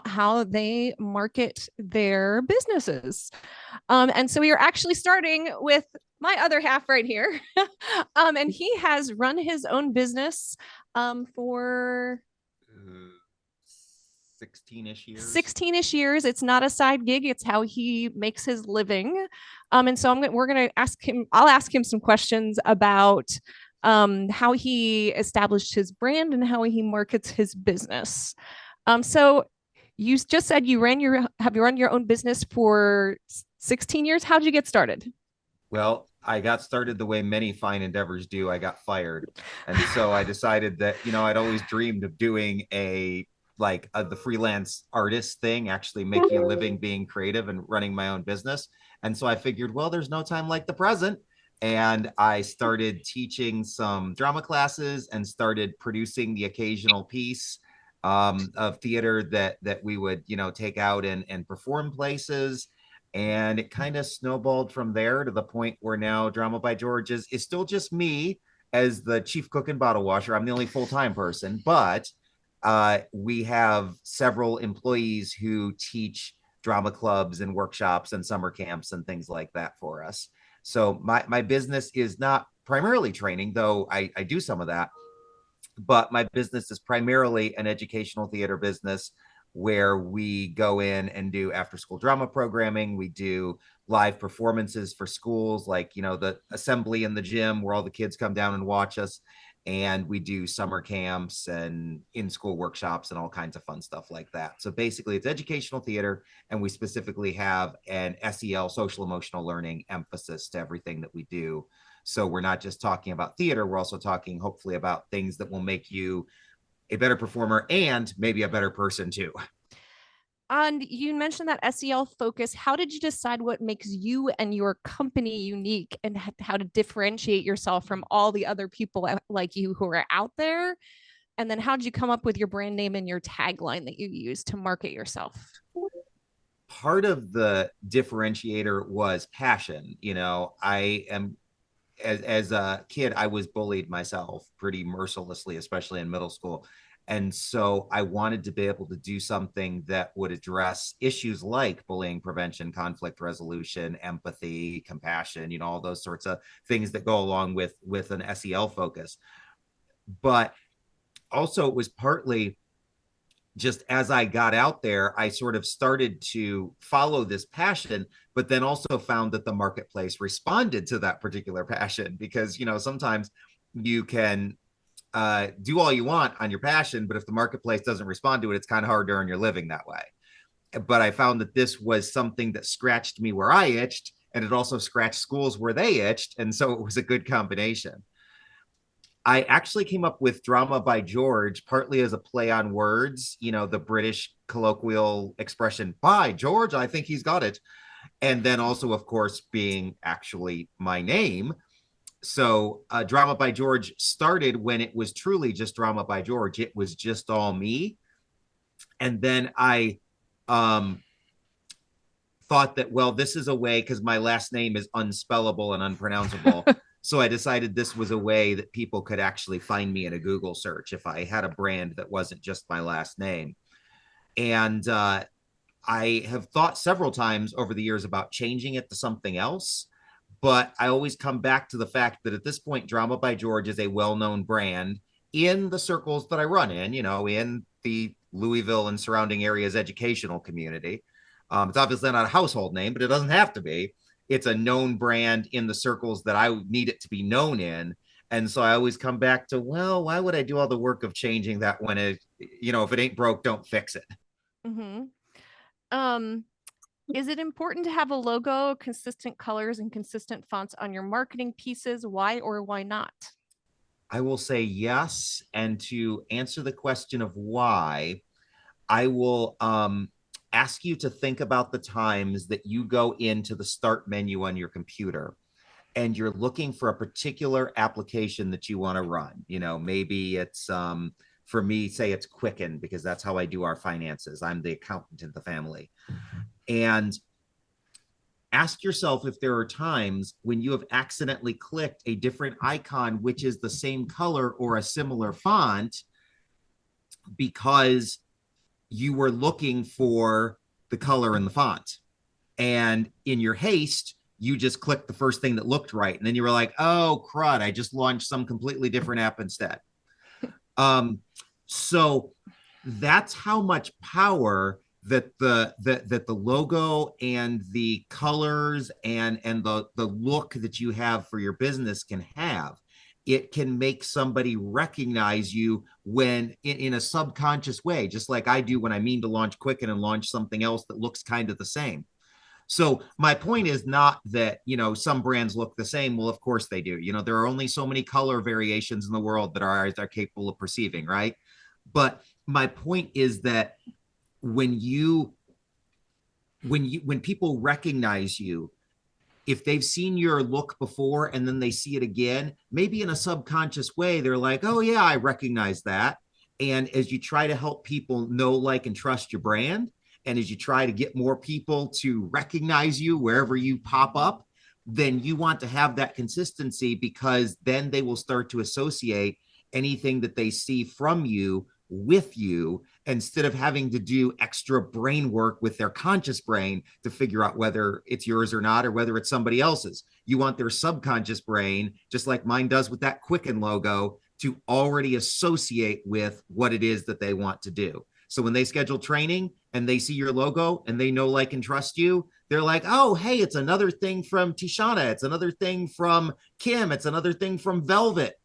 how they market their businesses. And so we are actually starting with my other half right here. And he has run his own business for uh, 16-ish years. 16-ish years. It's not a side gig, it's how he makes his living. And so we're going to ask him, I'll ask him some questions about how he established his brand and how he markets his business. So you just said have you run your own business for 16 years? How'd you get started? Well, I got started the way many fine endeavors do. I got fired. And so I decided that, I'd always dreamed of doing the freelance artist thing, actually making a living being creative and running my own business. And so I figured, well, there's no time like the present. And I started teaching some drama classes and started producing the occasional piece of theater that we would, take out and perform places. And it kind of snowballed from there to the point where now Drama by George is still just me as the chief cook and bottle washer. I'm the only full-time person, but we have several employees who teach drama clubs and workshops and summer camps and things like that for us. So my business is not primarily training, though I do some of that, but my business is primarily an educational theater business where we go in and do after school drama programming. We do live performances for schools, like, the assembly in the gym where all the kids come down and watch us. And we do summer camps and in school workshops and all kinds of fun stuff like that. So basically, it's educational theater, and we specifically have an SEL, social emotional learning emphasis to everything that we do. So we're not just talking about theater, we're also talking hopefully about things that will make you a better performer and maybe a better person too. And you mentioned that SEL focus. How did you decide what makes you and your company unique and how to differentiate yourself from all the other people like you who are out there? And then how did you come up with your brand name and your tagline that you use to market yourself? Part of the differentiator was passion. I am as a kid, I was bullied myself pretty mercilessly, especially in middle school. And so I wanted to be able to do something that would address issues like bullying prevention, conflict resolution, empathy, compassion, all those sorts of things that go along with an SEL focus. But also it was partly just as I got out there, I sort of started to follow this passion, but then also found that the marketplace responded to that particular passion because, sometimes you can do all you want on your passion, but if the marketplace doesn't respond to it, it's kind of hard to earn your living that way. But I found that this was something that scratched me where I itched, and it also scratched schools where they itched. And so it was a good combination. I actually came up with Drama by George partly as a play on words, the British colloquial expression, by George, I think he's got it. And then also, of course, being actually my name. So, Drama by George started when it was truly just Drama by George. It was just all me. And then I um, thought that, well, this is a way, because my last name is unspellable and unpronounceable. So I decided this was a way that people could actually find me in a Google search if I had a brand that wasn't just my last name. And I have thought several times over the years about changing it to something else, but I always come back to the fact that at this point, Drama by George is a well-known brand in the circles that I run in, in the Louisville and surrounding areas educational community. It's obviously not a household name, but it doesn't have to be. It's a known brand in the circles that I need it to be known in. And so I always come back to, well, why would I do all the work of changing that when if it ain't broke, don't fix it. Mm-hmm. Um, is it important to have a logo, consistent colors, and consistent fonts on your marketing pieces? Why or why not? I will say yes. And to answer the question of why, I will ask you to think about the times that you go into the start menu on your computer and you're looking for a particular application that you want to run. Maybe it's for me, say it's Quicken, because that's how I do our finances. I'm the accountant in the family. And ask yourself if there are times when you have accidentally clicked a different icon, which is the same color or a similar font, because you were looking for the color and the font. And in your haste, you just clicked the first thing that looked right. And then you were like, oh, crud, I just launched some completely different app instead. Um, so that's how much power that the logo and the colors and the look that you have for your business can have. It can make somebody recognize you when in a subconscious way, just like I do when I mean to launch Quicken and launch something else that looks kind of the same. So my point is not that, some brands look the same. Well, of course they do. There are only so many color variations in the world that our eyes are capable of perceiving, right? But my point is that when you when people recognize you, if they've seen your look before and then they see it again, maybe in a subconscious way, they're like, oh, yeah, I recognize that. And as you try to help people know, like, and trust your brand, and as you try to get more people to recognize you wherever you pop up, then you want to have that consistency, because then they will start to associate anything that they see from you with you, instead of having to do extra brain work with their conscious brain to figure out whether it's yours or not, or whether it's somebody else's. You want their subconscious brain, just like mine does with that Quicken logo, to already associate with what it is that they want to do. So when they schedule training and they see your logo and they know, like, and trust you, they're like, oh, hey, it's another thing from Tishana. It's another thing from Kim. It's another thing from Velvet.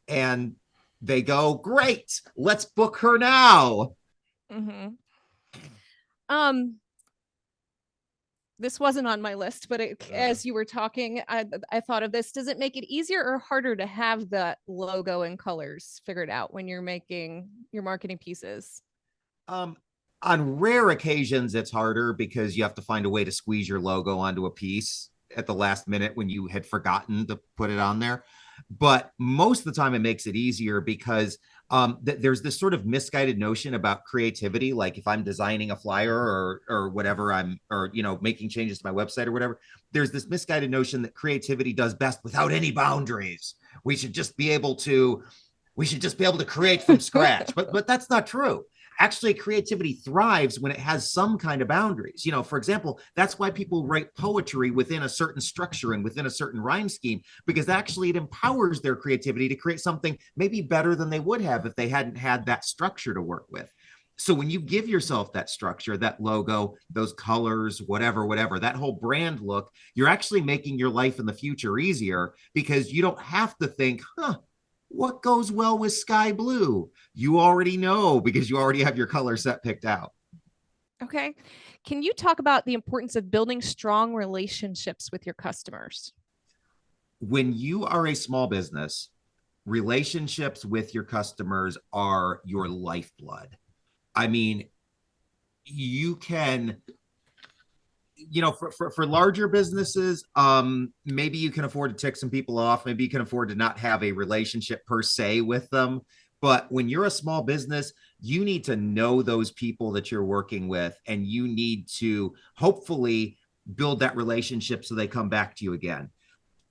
And they go, great, let's book her now. Mm-hmm. Um, this wasn't on my list, but as you were talking, I thought of this. Does it make it easier or harder to have the logo and colors figured out when you're making your marketing pieces? Um, on rare occasions, it's harder because you have to find a way to squeeze your logo onto a piece at the last minute when you had forgotten to put it on there. But most of the time, it makes it easier because there's this sort of misguided notion about creativity. Like if I'm designing a flyer or whatever, or making changes to my website or whatever, there's this misguided notion that creativity does best without any boundaries. We should just be able to create from scratch. But that's not true. Actually, creativity thrives when it has some kind of boundaries. For example, that's why people write poetry within a certain structure and within a certain rhyme scheme, because actually it empowers their creativity to create something maybe better than they would have if they hadn't had that structure to work with. So when you give yourself that structure, that logo, those colors, whatever, that whole brand look, you're actually making your life in the future easier, because you don't have to think, what goes well with sky blue? You already know, because you already have your color set picked out. Okay. Can you talk about the importance of building strong relationships with your customers? When you are a small business, relationships with your customers are your lifeblood. I mean, you can, for larger businesses, maybe you can afford to tick some people off. Maybe you can afford to not have a relationship per se with them. But when you're a small business, you need to know those people that you're working with, and you need to hopefully build that relationship so they come back to you again.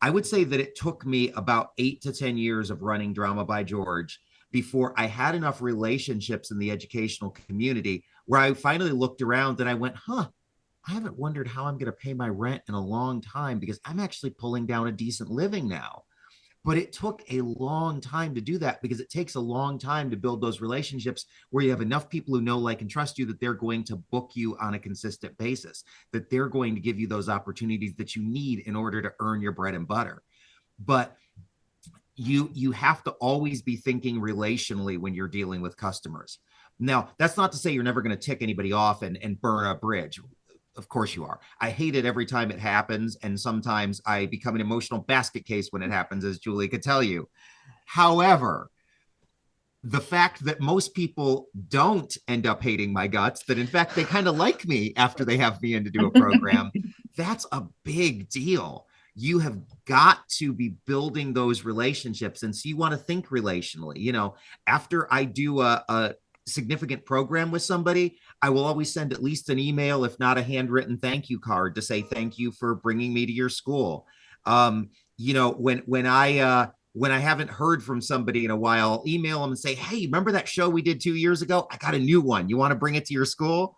I would say that it took me about 8 to 10 years of running Drama by George before I had enough relationships in the educational community where I finally looked around and I went, I haven't wondered how I'm going to pay my rent in a long time, because I'm actually pulling down a decent living now. But it took a long time to do that, because it takes a long time to build those relationships where you have enough people who know, like, and trust you, that they're going to book you on a consistent basis, that they're going to give you those opportunities that you need in order to earn your bread and butter. But you have to always be thinking relationally when you're dealing with customers. Now, that's not to say you're never going to tick anybody off and burn a bridge. Of course you are. I hate it every time it happens, and sometimes I become an emotional basket case when it happens, as Julie could tell you. However, the fact that most people don't end up hating my guts, that in fact they kind of like me after they have me in to do a program, that's a big deal. You have got to be building those relationships. And so you want to think relationally. After I do a significant program with somebody, I will always send at least an email, if not a handwritten thank you card, to say thank you for bringing me to your school. When I when I haven't heard from somebody in a while, I'll email them and say, hey, remember that show we did 2 years ago? I got a new one. You want to bring it to your school?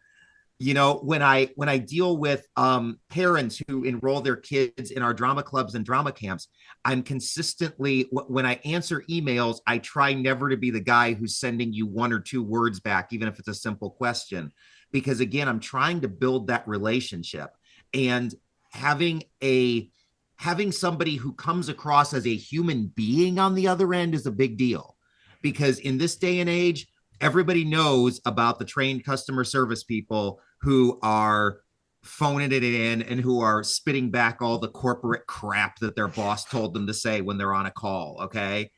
When I deal with parents who enroll their kids in our drama clubs and drama camps, I'm consistently, when I answer emails, I try never to be the guy who's sending you one or two words back, even if it's a simple question, because again, I'm trying to build that relationship. And having a having somebody who comes across as a human being on the other end is a big deal, because in this day and age, everybody knows about the trained customer service people who are phoning it in and who are spitting back all the corporate crap that their boss told them to say when they're on a call. Okay.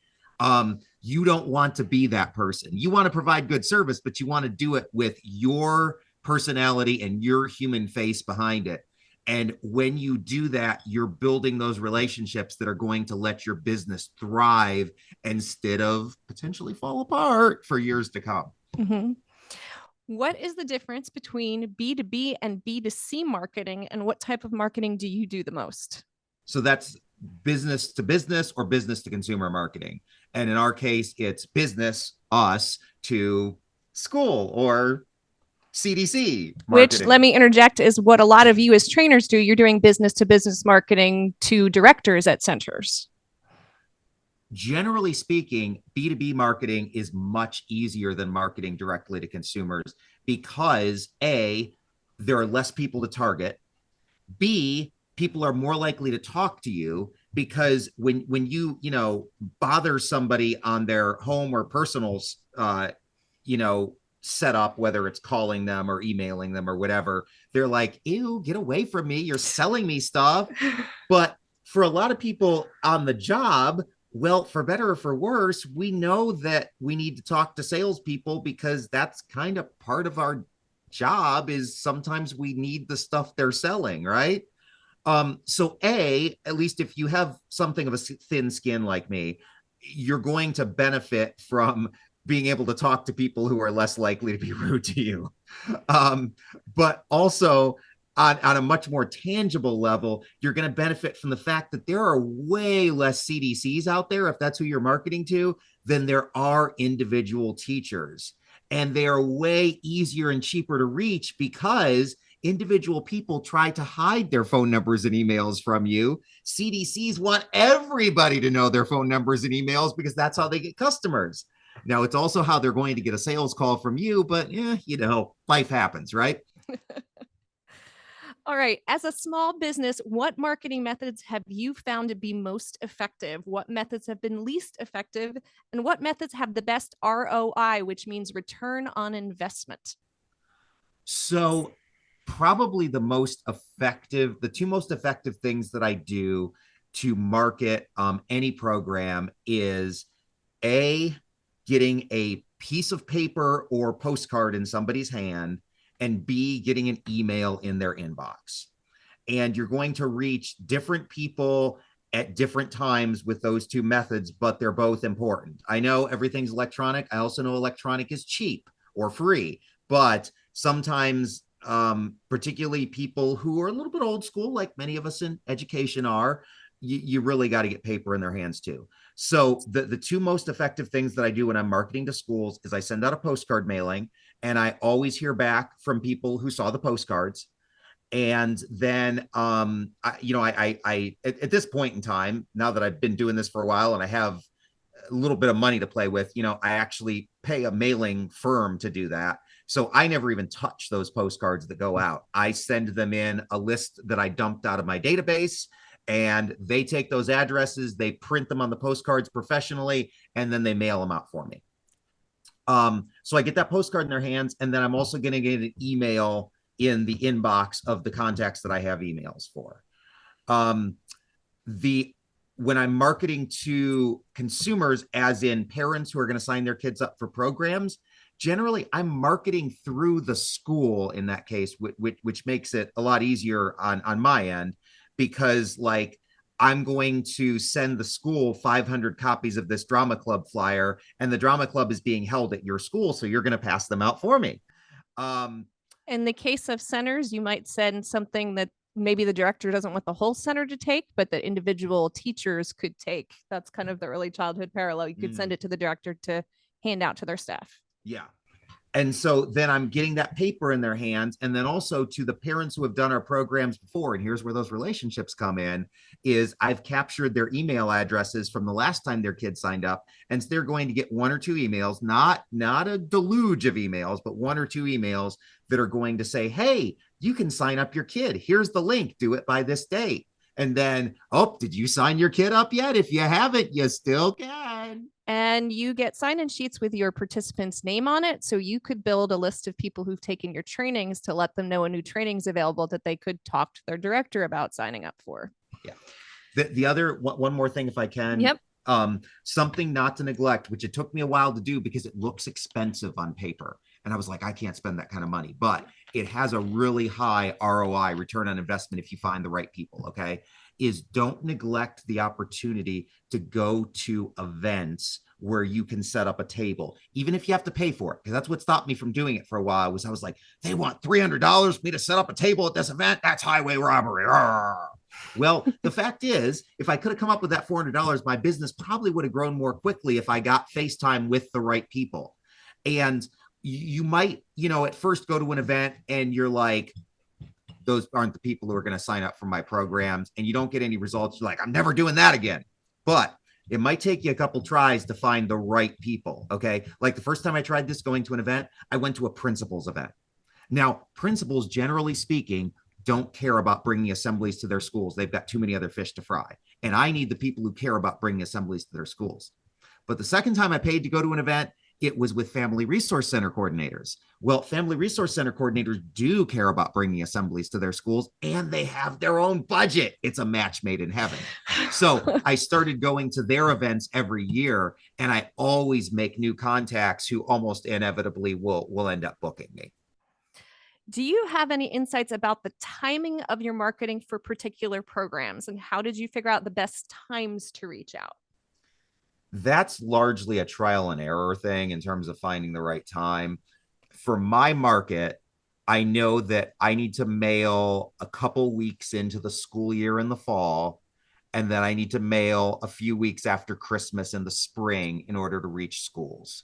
You don't want to be that person. You want to provide good service, but you want to do it with your personality and your human face behind it. And when you do that, you're building those relationships that are going to let your business thrive instead of potentially fall apart for years to come. Mm-hmm. What is the difference between B2B and B2C marketing, and what type of marketing do you do the most? So that's business to business or business to consumer marketing. And in our case, it's business, us, to school or CDC Which, marketing. let me interject, is what a lot of you as trainers do. You're doing business to business marketing to directors at centers. Generally speaking, B2B marketing is much easier than marketing directly to consumers because A, there are less people to target. B, people are more likely to talk to you because when you bother somebody on their home or personal you know set up, whether it's calling them or emailing them or whatever, they're like, ew, get away from me, you're selling me stuff. But for a lot of people on the job, well, for better or for worse, we know that we need to talk to salespeople because that's kind of part of our job. Is sometimes we need the stuff they're selling, right? So at least if you have something of a thin skin like me, you're going to benefit from being able to talk to people who are less likely to be rude to you. Um, but also on a much more tangible level, you're going to benefit from the fact that there are way less CDCs out there, if that's who you're marketing to, than there are individual teachers. And they are way easier and cheaper to reach because individual people try to hide their phone numbers and emails from you. CDCs want everybody to know their phone numbers and emails because that's how they get customers. Now, it's also how they're going to get a sales call from you, but life happens, right? All right. As a small business, what marketing methods have you found to be most effective? What methods have been least effective? And what methods have the best ROI, which means return on investment? So, probably the two most effective things that I do to market any program is A, getting a piece of paper or postcard in somebody's hand, and B, getting an email in their inbox. And you're going to reach different people at different times with those two methods, but they're both important. I know everything's electronic. I also know electronic is cheap or free, but sometimes, particularly people who are a little bit old school, like many of us in education are, you really got to get paper in their hands too. So the two most effective things that I do when I'm marketing to schools is I send out a postcard mailing, and I always hear back from people who saw the postcards. And then I at this point in time, now that I've been doing this for a while and I have a little bit of money to play with, I actually pay a mailing firm to do that. So I never even touch those postcards that go out. I send them in a list that I dumped out of my database, and they take those addresses, they print them on the postcards professionally, and then they mail them out for me. So I get that postcard in their hands, and then I'm also going to get an email in the inbox of the contacts that I have emails for. Um, the When I'm marketing to consumers, as in parents who are going to sign their kids up for programs, generally I'm marketing through the school in that case, which makes it a lot easier on my end, because like I'm going to send the school 500 copies of this drama club flyer, and the drama club is being held at your school, so you're going to pass them out for me. Um, In the case of centers, you might send something that maybe the director doesn't want the whole center to take, but that individual teachers could take. That's kind of the early childhood parallel. You could send Mm, it to the director to hand out to their staff. yeah. And so then I'm getting that paper in their hands. And then also to the parents who have done our programs before, and here's where those relationships come in, is I've captured their email addresses from the last time their kids signed up. And so they're going to get one or two emails, not a deluge of emails, but one or two emails that are going to say, hey, you can sign up your kid. Here's the link. Do it by this date. And then, oh, did you sign your kid up yet? If you haven't, you still can. And you get sign-in sheets with your participant's name on it. So you could build a list of people who've taken your trainings to let them know a new training is available that they could talk to their director about signing up for. Yeah. The other one more thing, if I can, Yep. something not to neglect, which it took me a while to do because it looks expensive on paper. And I was like, I can't spend that kind of money, but it has a really high ROI, return on investment, if you find the right people. Okay. Is don't neglect the opportunity to go to events where you can set up a table, even if you have to pay for it. Because that's what stopped me from doing it for a while. I was like, they want $300 for me to set up a table at this event. That's highway robbery. Arrgh. Well, the fact is, if I could have come up with that $400, my business probably would have grown more quickly if I got FaceTime with the right people. And you might, at first go to an event and you're like, those aren't the people who are going to sign up for my programs, and you don't get any results. You're like, I'm never doing that again. But it might take you a couple tries to find the right people. Okay. Like the first time I tried this going to an event, I went to a principals event. Now, principals, generally speaking, don't care about bringing assemblies to their schools. They've got too many other fish to fry. And I need the people who care about bringing assemblies to their schools. But the second time I paid to go to an event, it was with family resource center coordinators. Well, family resource center coordinators do care about bringing assemblies to their schools, and they have their own budget. It's a match made in heaven. So I started going to their events every year, and I always make new contacts who almost inevitably will end up booking me. Do you have any insights about the timing of your marketing for particular programs, and how did you figure out the best times to reach out? That's largely a trial and error thing in terms of finding the right time. For my market, I know that I need to mail a couple weeks into the school year in the fall, and then I need to mail a few weeks after Christmas in the spring in order to reach schools.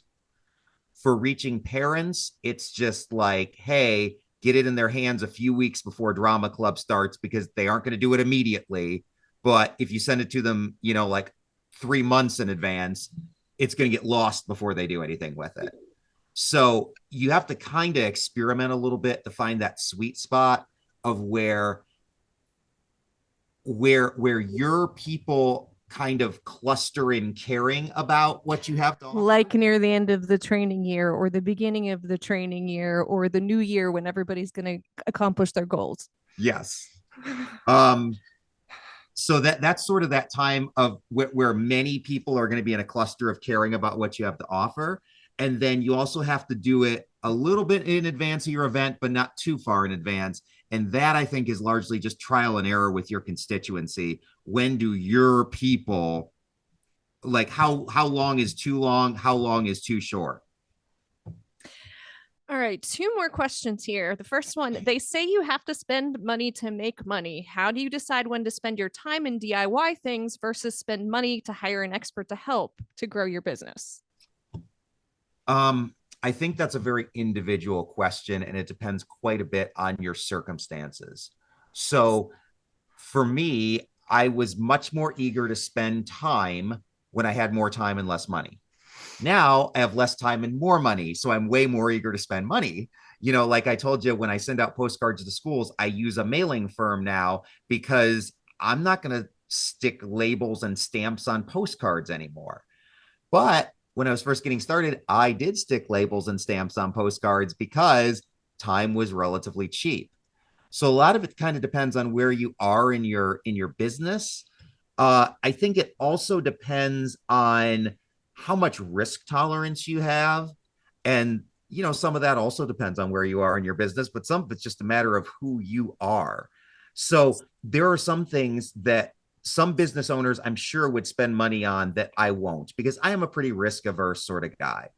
For reaching parents, it's just like, hey, get it in their hands a few weeks before drama club starts because they aren't going to do it immediately. But if you send it to them, like 3 months in advance, it's going to get lost before they do anything with it. So you have to kind of experiment a little bit to find that sweet spot of where your people kind of cluster in caring about what you have to offer. Like near the end of the training year, or the beginning of the training year, or the new year when everybody's going to accomplish their goals. Yes. Um, so that's sort of that time of where many people are going to be in a cluster of caring about what you have to offer. And then you also have to do it a little bit in advance of your event, but not too far in advance. And that, I think, is largely just trial and error with your constituency. When do your people, like, how long is too long? How long is too short? All right, two more questions here. The first one, they say you have to spend money to make money. How do you decide when to spend your time in DIY things versus spend money to hire an expert to help to grow your business? I think that's a very individual question, and it depends quite a bit on your circumstances. So for me, I was much more eager to spend time when I had more time and less money. Now I have less time and more money, so I'm way more eager to spend money. Like I told you, when I send out postcards to schools, I use a mailing firm now because I'm not going to stick labels and stamps on postcards anymore. But when I was first getting started, I did stick labels and stamps on postcards because time was relatively cheap. So a lot of it kind of depends on where you are in your business. I think it also depends on how much risk tolerance you have. And, some of that also depends on where you are in your business, but some of it's just a matter of who you are. So there are some things that some business owners, I'm sure, would spend money on that I won't, because I am a pretty risk averse sort of guy.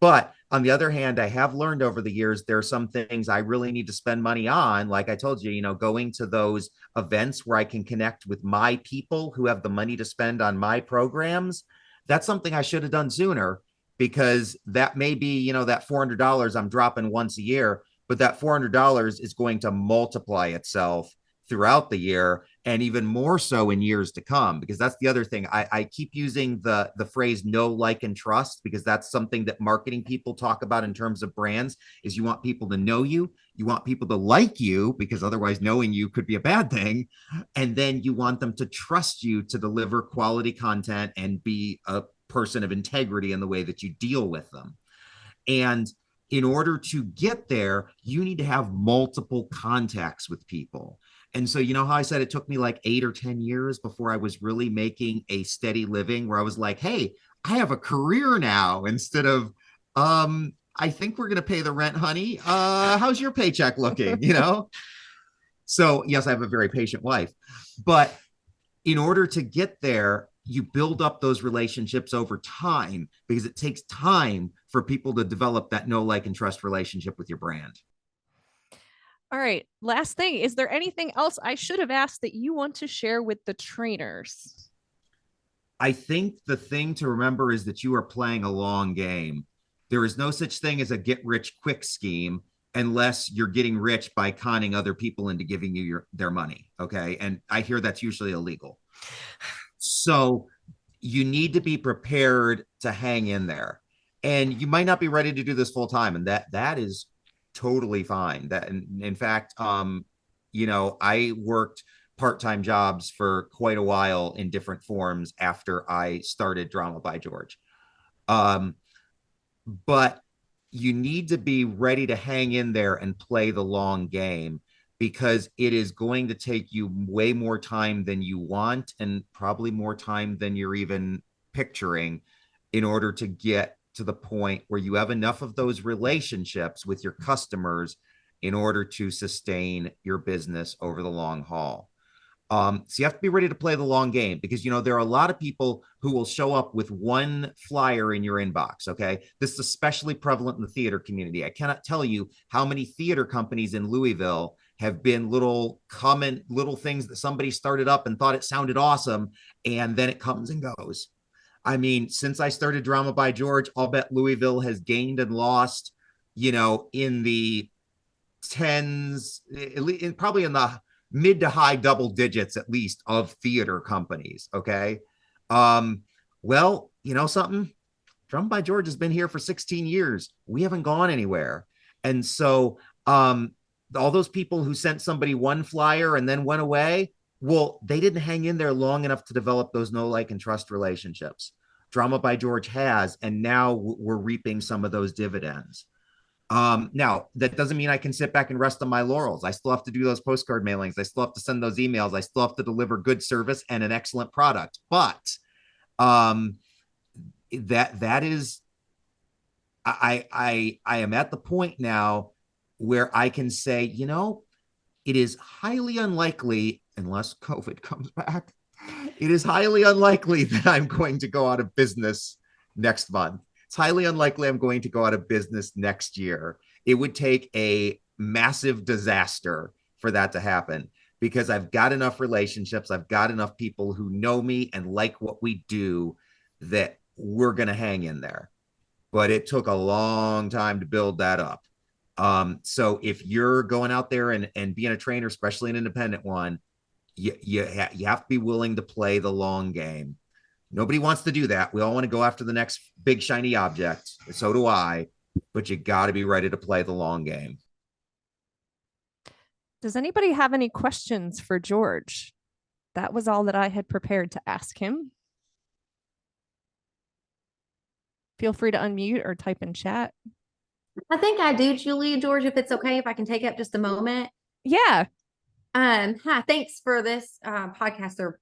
But on the other hand, I have learned over the years there are some things I really need to spend money on. Like I told you, going to those events where I can connect with my people who have the money to spend on my programs. That's something I should have done sooner, because that may be, that $400 I'm dropping once a year, but that $400 is going to multiply itself throughout the year, and even more so in years to come. Because that's the other thing. I keep using the phrase know, like, and trust, because that's something that marketing people talk about in terms of brands. Is you want people to know you want people to like you, because otherwise knowing you could be a bad thing, and then you want them to trust you to deliver quality content and be a person of integrity in the way that you deal with them. And in order to get there, you need to have multiple contacts with people. And so, how I said it took me like 8 or 10 years before I was really making a steady living, where I was like, hey, I have a career now, instead of, I think we're going to pay the rent, honey. How's your paycheck looking? So, yes, I have a very patient wife. But in order to get there, you build up those relationships over time, because it takes time for people to develop that know, like, and trust relationship with your brand. All right. Last thing. Is there anything else I should have asked that you want to share with the trainers? I think the thing to remember is that you are playing a long game. There is no such thing as a get rich quick scheme unless you're getting rich by conning other people into giving you their money. Okay. And I hear that's usually illegal. So you need to be prepared to hang in there. And you might not be ready to do this full time. And that is totally fine. That in fact, I worked part-time jobs for quite a while in different forms after I started Drama by George. But you need to be ready to hang in there and play the long game, because it is going to take you way more time than you want, and probably more time than you're even picturing, in order to get to the point where you have enough of those relationships with your customers in order to sustain your business over the long haul. So you have to be ready to play the long game, because there are a lot of people who will show up with one flyer in your inbox. Okay, this is especially prevalent in the theater community. I cannot tell you how many theater companies in Louisville have been little things that somebody started up and thought it sounded awesome, and then it comes and goes. I mean, since I started Drama by George, I'll bet Louisville has gained and lost, in the tens, probably in the mid to high double digits at least, of theater companies. Okay. Well, something, Drama by George has been here for 16 years. We haven't gone anywhere. And so, all those people who sent somebody one flyer and then went away, well, they didn't hang in there long enough to develop those know, like, and trust relationships. Drama by George has, and now we're reaping some of those dividends. Now, that doesn't mean I can sit back and rest on my laurels. I still have to do those postcard mailings. I still have to send those emails. I still have to deliver good service and an excellent product. But that is, I am at the point now where I can say, it is highly unlikely, unless COVID comes back, it is highly unlikely that I'm going to go out of business next month. It's highly unlikely I'm going to go out of business next year. It would take a massive disaster for that to happen, because I've got enough relationships. I've got enough people who know me and like what we do, that we're going to hang in there. But it took a long time to build that up. So if you're going out there and being a trainer, especially an independent one, you have to be willing to play the long game. Nobody wants to do that. We all want to go after the next big shiny object. So do I. But you got to be ready to play the long game. Does anybody have any questions for George? That was all that I had prepared to ask him. Feel free to unmute or type in chat. I think I do, Julie. George, if it's okay, if I can take up just a moment. Yeah. Hi, thanks for this podcast or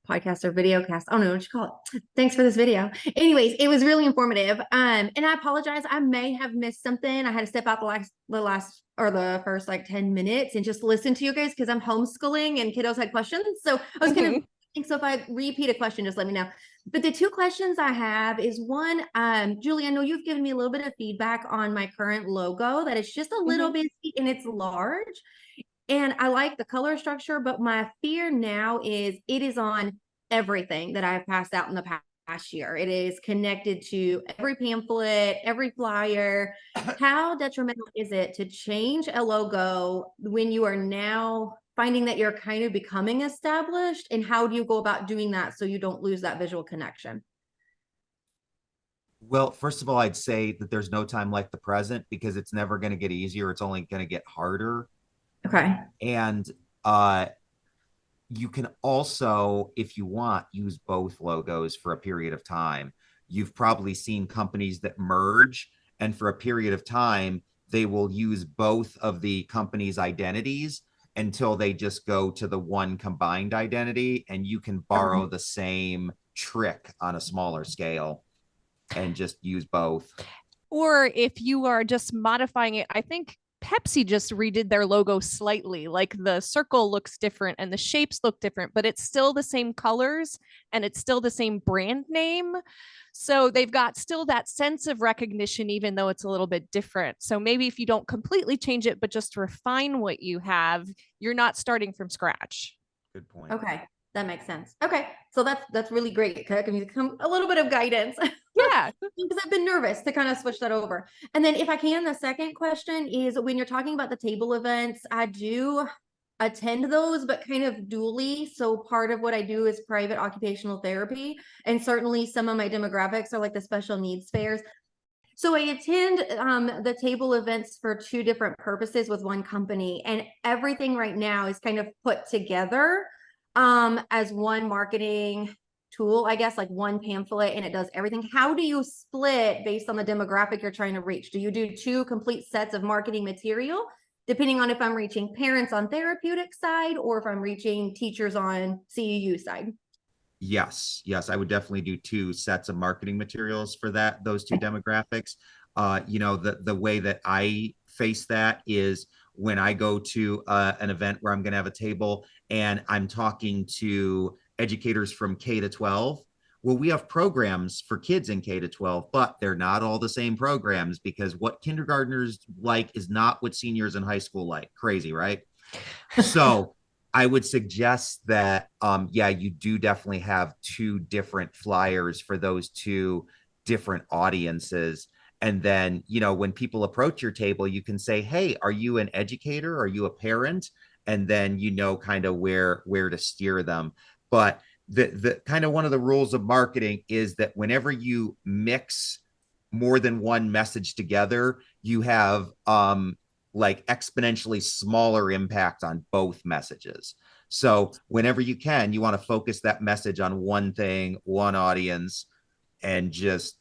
video cast. I don't know what you call it. Thanks for this video. Anyways, it was really informative. And I apologize. I may have missed something. I had to step out the first like 10 minutes and just listen to you guys, because I'm homeschooling and kiddos had questions. So I was gonna think, so if I repeat a question, just let me know. But the two questions I have is one, Julie, I know you've given me a little bit of feedback on my current logo, that it's just a little busy and it's large. And I like the color structure, but my fear now is it is on everything that I've passed out in the past year. It is connected to every pamphlet, every flyer. How detrimental is it to change a logo when you are now finding that you're kind of becoming established? And how do you go about doing that so you don't lose that visual connection? Well, first of all, I'd say that there's no time like the present because it's never going to get easier. It's only going to get harder. Okay. And you can also, if you want, use both logos for a period of time. You've probably seen companies that merge, and for a period of time, they will use both of the company's identities until they just go to the one combined identity, and you can borrow the same trick on a smaller scale and just use both. Or if you are just modifying it, I think Pepsi just redid their logo slightly. Like the circle looks different and the shapes look different, but it's still the same colors and it's still the same brand name. So they've got still that sense of recognition, even though it's a little bit different. So maybe if you don't completely change it, but just refine what you have, you're not starting from scratch. Good point. Okay. That makes sense. Okay. So that's really great. It can become a little bit of guidance. Yeah. Because I've been nervous to kind of switch that over. And then if I can, the second question is when you're talking about the table events, I do attend those, but kind of dually. So part of what I do is private occupational therapy. And certainly some of my demographics are like the special needs fairs. So I attend the table events for two different purposes with one company, and everything right now is kind of put together as one marketing tool, I guess, like one pamphlet, and it does everything. How do you split based on the demographic you're trying to reach? Do you do two complete sets of marketing material, depending on if I'm reaching parents on therapeutic side or if I'm reaching teachers on CEU side? Yes, I would definitely do two sets of marketing materials for those two demographics. The way that I face that is when I go to an event where I'm going to have a table and I'm talking to educators from K to 12. Well, we have programs for kids in K to 12, but they're not all the same programs because what kindergartners like is not what seniors in high school like. Crazy, right? So I would suggest that, you do definitely have two different flyers for those two different audiences. And then, when people approach your table, you can say, hey, are you an educator? Are you a parent? And then, kind of where to steer them. But the kind of one of the rules of marketing is that whenever you mix more than one message together, you have, like exponentially smaller impact on both messages. So whenever you can, you want to focus that message on one thing, one audience, and just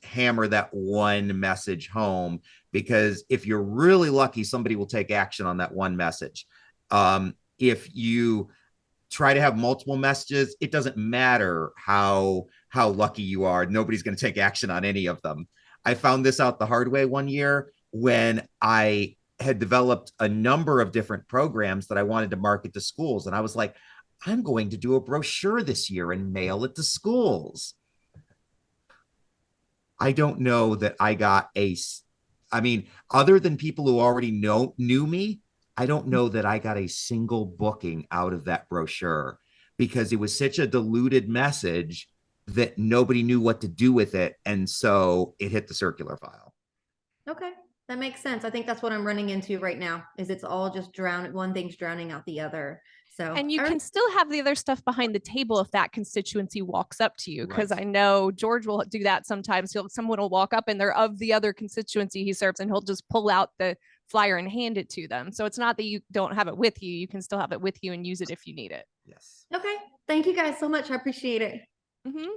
hammer that one message home. Because if you're really lucky, somebody will take action on that one message. If you try to have multiple messages, it doesn't matter how lucky you are. Nobody's going to take action on any of them. I found this out the hard way one year when I had developed a number of different programs that I wanted to market to schools. And I was like, I'm going to do a brochure this year and mail it to schools. I don't know that I got other than people who already knew me, I don't know that I got a single booking out of that brochure because it was such a diluted message that nobody knew what to do with it. And so it hit the circular file. Okay. That makes sense. I think that's what I'm running into right now is it's all just one thing's drowning out the other. So, and you can still have the other stuff behind the table if that constituency walks up to you. Because I know George will do that sometimes. Someone will walk up and they're of the other constituency he serves, and he'll just pull out the flyer and hand it to them. So it's not that you don't have it with you. You can still have it with you and use it if you need it. Yes. Okay. Thank you guys so much. I appreciate it. Mm-hmm.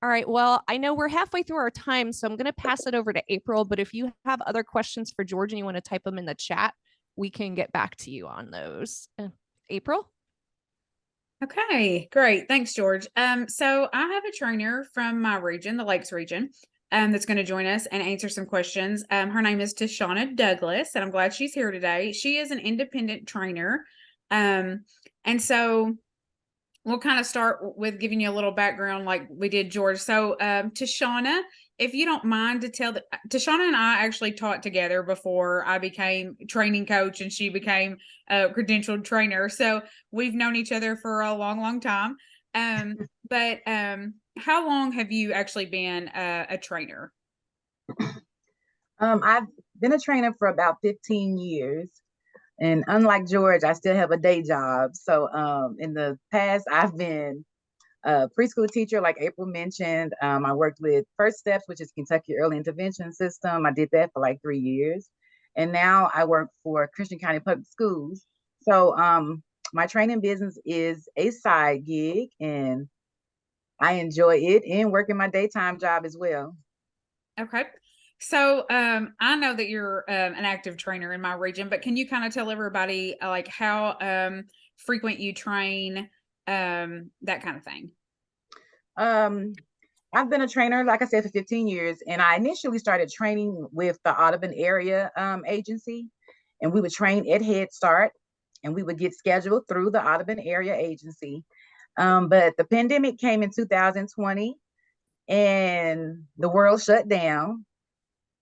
All right. Well, I know we're halfway through our time, so I'm going to pass it over to April. But if you have other questions for George and you want to type them in the chat, we can get back to you on those. April? Okay, great. Thanks, George. So I have a trainer from my region, the Lakes region, that's going to join us and answer some questions. Her name is Tashana Douglas, and I'm glad she's here today. She is an independent trainer. And so we'll kind of start with giving you a little background like we did George. So Tashana, if you don't mind to tell Tashana and I actually taught together before I became training coach and she became a credentialed trainer. So we've known each other for a long, long time. But how long have you actually been a trainer? I've been a trainer for about 15 years. And unlike George, I still have a day job. So in the past, I've been a preschool teacher, like April mentioned. I worked with First Steps, which is Kentucky Early Intervention System. I did that for like 3 years. And now I work for Christian County Public Schools. So my training business is a side gig, and I enjoy it and working my daytime job as well. Okay. So I know that you're an active trainer in my region, but can you kind of tell everybody like how frequent you train, that kind of thing? I've been a trainer, like I said, for 15 years, and I initially started training with the Audubon area agency, and we would train at Head Start, and we would get scheduled through the Audubon area agency. But the pandemic came in 2020, and the world shut down,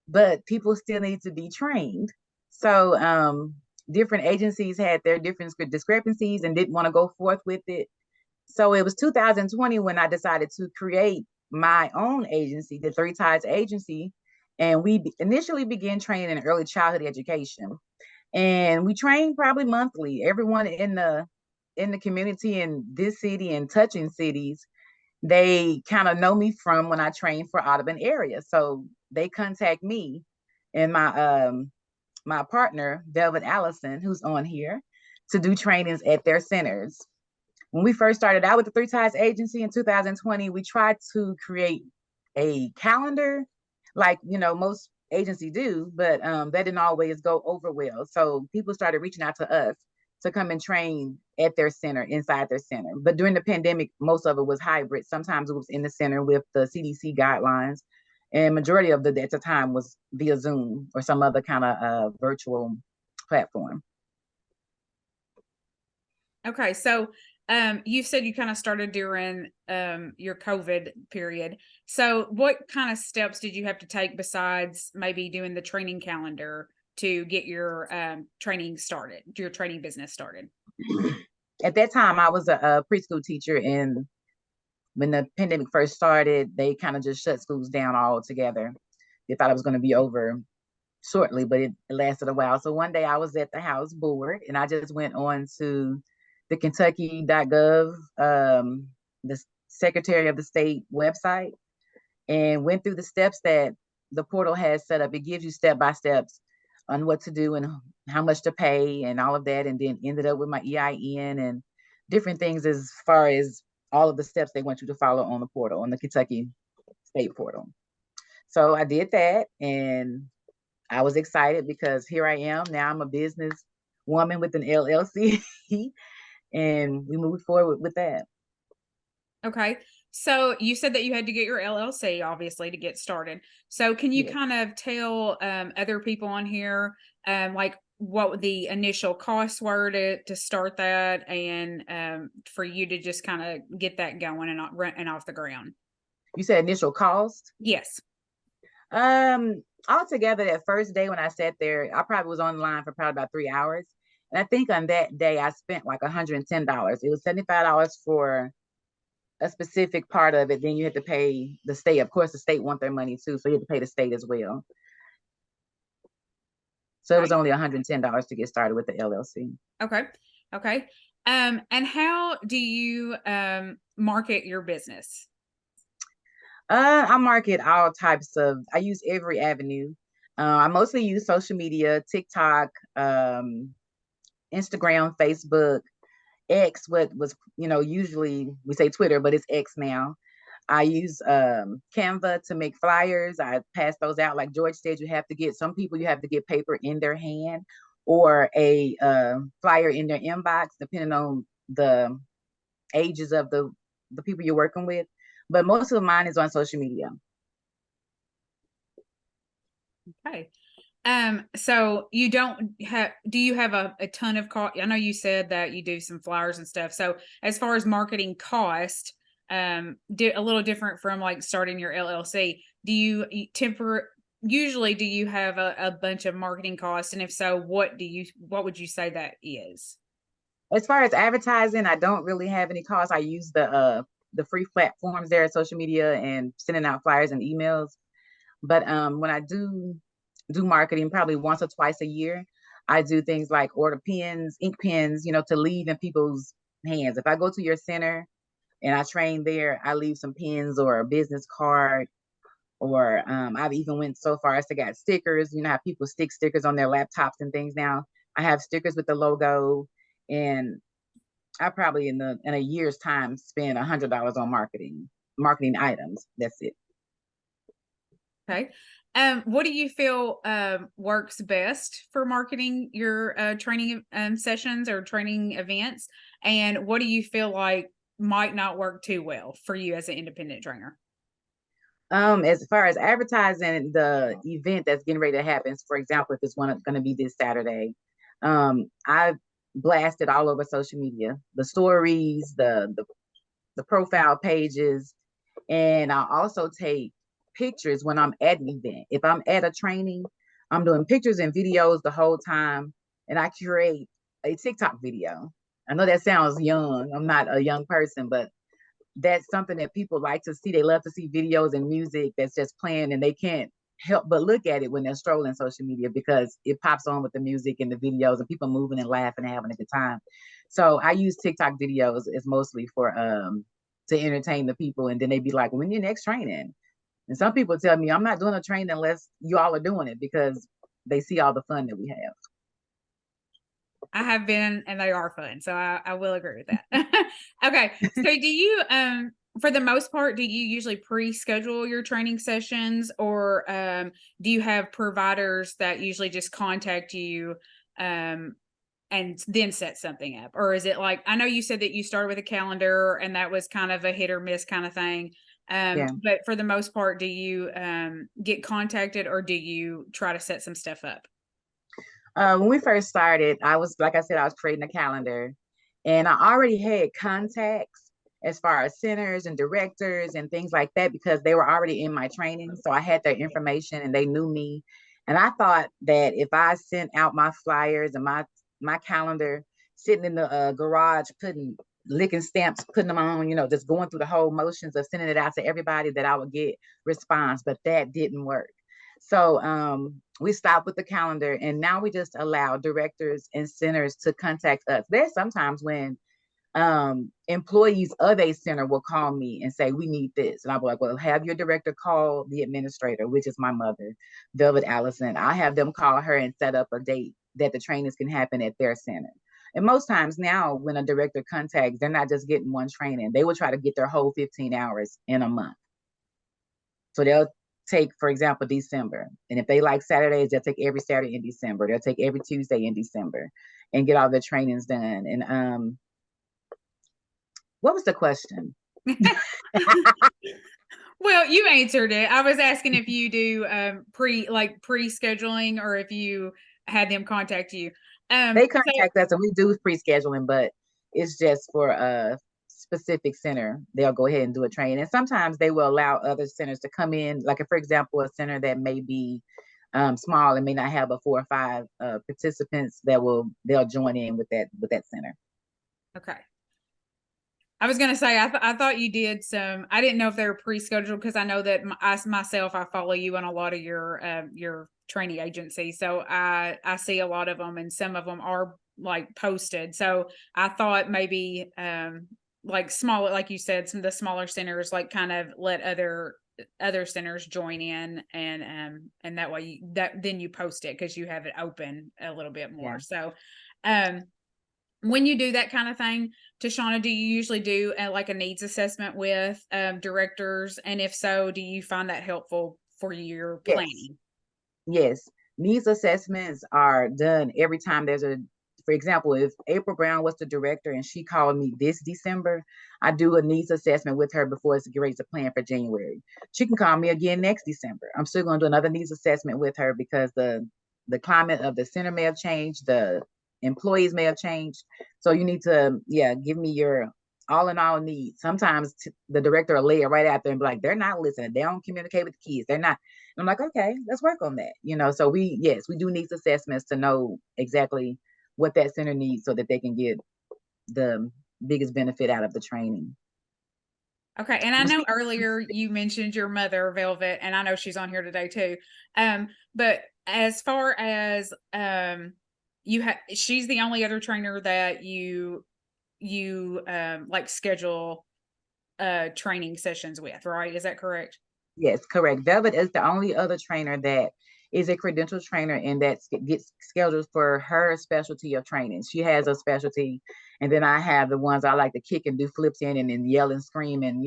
but people still need to be trained. So different agencies had their different discrepancies and didn't want to go forth with it. So it was 2020 when I decided to create my own agency, the Three Tides Agency, and we initially began training in early childhood education. And we train probably monthly. Everyone in the community in this city and touching cities, they kind of know me from when I trained for Audubon area. So they contact me and my partner, Velvet Allison, who's on here, to do trainings at their centers. When we first started out with the Three Tides Agency in 2020, we tried to create a calendar like, most agencies do, but that didn't always go over well. So people started reaching out to us to come and train at their center, inside their center. But during the pandemic, most of it was hybrid. Sometimes it was in the center with the CDC guidelines, and majority of it at the time was via Zoom or some other kind of virtual platform. Okay, so you said you kind of started during your COVID period. So what kind of steps did you have to take besides maybe doing the training calendar to get your training started, your training business started? At that time, I was a preschool teacher, and when the pandemic first started, they kind of just shut schools down altogether. They thought it was going to be over shortly, but it lasted a while. So one day I was at the House board, and I just went on to the Kentucky.gov, the Secretary of the State website, and went through the steps that the portal has set up. It gives you step by steps on what to do and how much to pay and all of that, and then ended up with my EIN and different things as far as all of the steps they want you to follow on the portal, on the Kentucky State portal. So I did that, and I was excited because here I am. Now I'm a business woman with an LLC, and we moved forward with that. Okay. So you said that you had to get your LLC, obviously, to get started. So can you kind of tell other people on here, like what the initial costs were to start that, and for you to just kind of get that going and off the ground? You said initial cost? Yes. Altogether, that first day when I sat there, I probably was online for probably about 3 hours. And I think on that day, I spent like $110. It was $75 for a specific part of it. Then you had to pay the state. Of course, the state want their money too, so you had to pay the state as well. So it was only $110 to get started with the LLC. Okay. Okay. And how do you market your business? I market all types of, I use every avenue. I mostly use social media, TikTok, Instagram, Facebook, X, what was, usually we say Twitter, but it's X now. I use Canva to make flyers. I pass those out. Like George said, you have to get paper in their hand or a flyer in their inbox, depending on the ages of the people you're working with. But most of mine is on social media. Okay. So you don't have, do you have a ton of cost? I know you said that you do some flyers and stuff. So as far as marketing cost, a little different from like starting your LLC, do you usually do you have a bunch of marketing costs? And if so, what would you say that is? As far as advertising, I don't really have any costs. I use the free platforms there, social media, and sending out flyers and emails. But when I do marketing, probably once or twice a year, I do things like order pens, ink pens, to leave in people's hands. If I go to your center and I train there, I leave some pens or a business card, or I've even went so far as to get stickers. You know how people stick stickers on their laptops and things now. I have stickers with the logo, and I probably in a year's time spend $100 on marketing items. That's it. Okay. What do you feel works best for marketing your training sessions or training events? And what do you feel like might not work too well for you as an independent trainer? As far as advertising the event that's getting ready to happen, for example, if it's going to be this Saturday, I've blasted all over social media, the stories, the profile pages, and I also take pictures when I'm at an event. If I'm at a training, I'm doing pictures and videos the whole time, and I curate a TikTok video. I know that sounds young. I'm not a young person, but that's something that people like to see. They love to see videos and music that's just playing, and they can't help but look at it when they're strolling social media because it pops on with the music and the videos and people moving and laughing and having a good time. So I use TikTok videos as mostly for to entertain the people, and then they be like, when your next training? And some people tell me I'm not doing a training unless you all are doing it, because they see all the fun that we have. I have been, and they are fun. So I will agree with that. Okay. So do you, for the most part, do you usually pre-schedule your training sessions, or do you have providers that usually just contact you and then set something up? Or is it like, I know you said that you started with a calendar and that was kind of a hit or miss kind of thing. Yeah. But for the most part, do you get contacted, or do you try to set some stuff up? When we first started, I was, like I said, I was creating a calendar, and I already had contacts as far as centers and directors and things like that, because they were already in my training. So I had their information and they knew me. And I thought that if I sent out my flyers and my calendar, sitting in the garage, licking stamps, putting them on, just going through the whole motions of sending it out to everybody, that I would get response, but that didn't work. So we stopped with the calendar, and now we just allow directors and centers to contact us. There's sometimes when employees of a center will call me and say, we need this. And I'll be like, well, have your director call the administrator, which is my mother, Velvet Allison. I have them call her and set up a date that the trainings can happen at their center. And most times now, when a director contacts, they're not just getting one training. They will try to get their whole 15 hours in a month. So they'll take, for example, December. And if they like Saturdays, they'll take every Saturday in December. They'll take every Tuesday in December and get all their trainings done. And what was the question? Well, you answered it. I was asking if you do pre-scheduling, or if you had them contact you. They contact us and we do pre-scheduling, but it's just for a specific center. They'll go ahead and do a training. And sometimes they will allow other centers to come in, like, for example, a center that may be small and may not have 4 or 5 participants, they'll join in with that center. Okay. I was going to say, I thought you did some, I didn't know if they were pre-scheduled, because I know that I follow you on a lot of your training agencies. So I see a lot of them, and some of them are like posted. So I thought maybe like smaller, like you said, some of the smaller centers, like kind of let other centers join in, and that way then you post it because you have it open a little bit more. Yeah. So when you do that kind of thing, Tashana, do you usually do like a needs assessment with directors? And if so, do you find that helpful for your planning? Yes. Needs assessments are done every time there's for example, if April Brown was the director and she called me this December, I do a needs assessment with her before it's ready to plan for January. She can call me again next December. I'm still going to do another needs assessment with her, because the the climate of the center may have changed, the employees may have changed. So you need to, give me your all in all needs. Sometimes the director will lay it right out there and be like, they're not listening. They don't communicate with the kids. They're not. And I'm like, okay, let's work on that. So we do needs assessments to know exactly what that center needs so that they can get the biggest benefit out of the training. Okay. And I know earlier you mentioned your mother, Velvet, and I know she's on here today too. But as far as she's the only other trainer that you like schedule training sessions with, right? Is that correct? Yes, correct. Velvet is the only other trainer that is a credentialed trainer and that gets scheduled for her specialty of training. She has a specialty, and then I have the ones I like to kick and do flips in and then yell and scream and